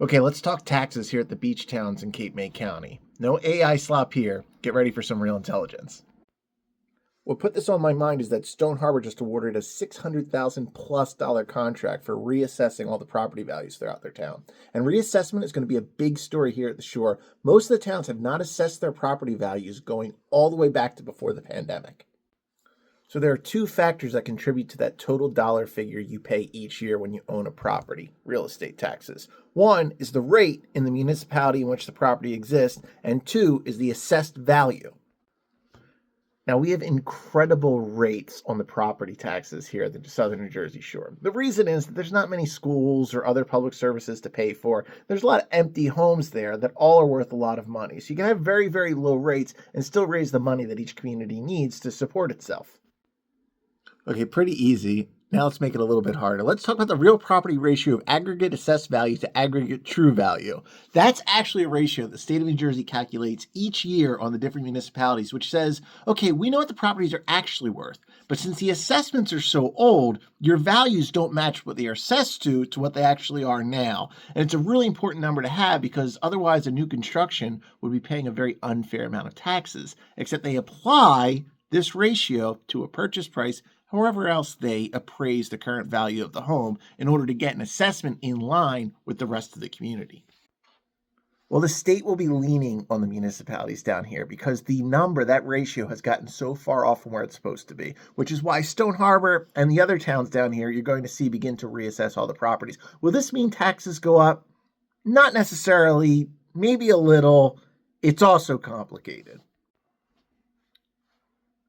Okay, let's talk taxes here at the beach towns in Cape May County. No AI slop here. Get ready for some real intelligence. What put this on my mind is that Stone Harbor just awarded a $600,000+ contract for reassessing all the property values throughout their town. And reassessment is going to be a big story here at the shore. Most of the towns have not assessed their property values going all the way back to before the pandemic. So there are two factors that contribute to that total dollar figure you pay each year when you own a property, real estate taxes. One is the rate in the municipality in which the property exists, and two is the assessed value. Now, we have incredible rates on the property taxes here at the southern New Jersey shore. The reason is that there's not many schools or other public services to pay for. There's a lot of empty homes there that all are worth a lot of money. So you can have very, very low rates and still raise the money that each community needs to support itself. Okay, pretty easy. Now let's make it a little bit harder. Let's talk about the real property ratio of aggregate assessed value to aggregate true value. That's actually a ratio the state of New Jersey calculates each year on the different municipalities, which says, okay, we know what the properties are actually worth, but since the assessments are so old, your values don't match what they are assessed to what they actually are now. And it's a really important number to have because otherwise a new construction would be paying a very unfair amount of taxes, except they apply this ratio to a purchase price however else they appraise the current value of the home in order to get an assessment in line with the rest of the community. Well, the state will be leaning on the municipalities down here because the number, that ratio, has gotten so far off from where it's supposed to be, which is why Stone Harbor and the other towns down here you're going to see begin to reassess all the properties. Will this mean taxes go up? Not necessarily, maybe a little. It's also complicated.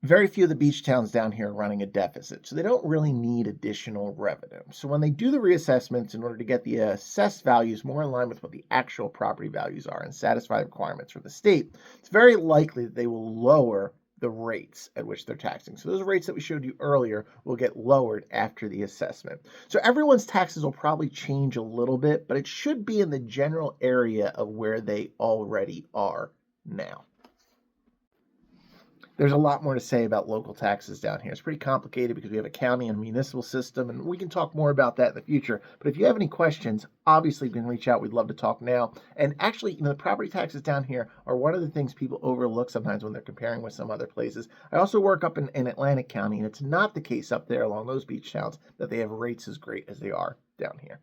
Very few of the beach towns down here are running a deficit, so they don't really need additional revenue. So when they do the reassessments in order to get the assessed values more in line with what the actual property values are and satisfy the requirements for the state, it's very likely that they will lower the rates at which they're taxing. So those rates that we showed you earlier will get lowered after the assessment. So everyone's taxes will probably change a little bit, but it should be in the general area of where they already are now. There's a lot more to say about local taxes down here. It's pretty complicated because we have a county and municipal system, and we can talk more about that in the future. But if you have any questions, obviously you can reach out. We'd love to talk now. And actually, the property taxes down here are one of the things people overlook sometimes when they're comparing with some other places. I also work up in Atlantic County, and it's not the case up there along those beach towns that they have rates as great as they are down here.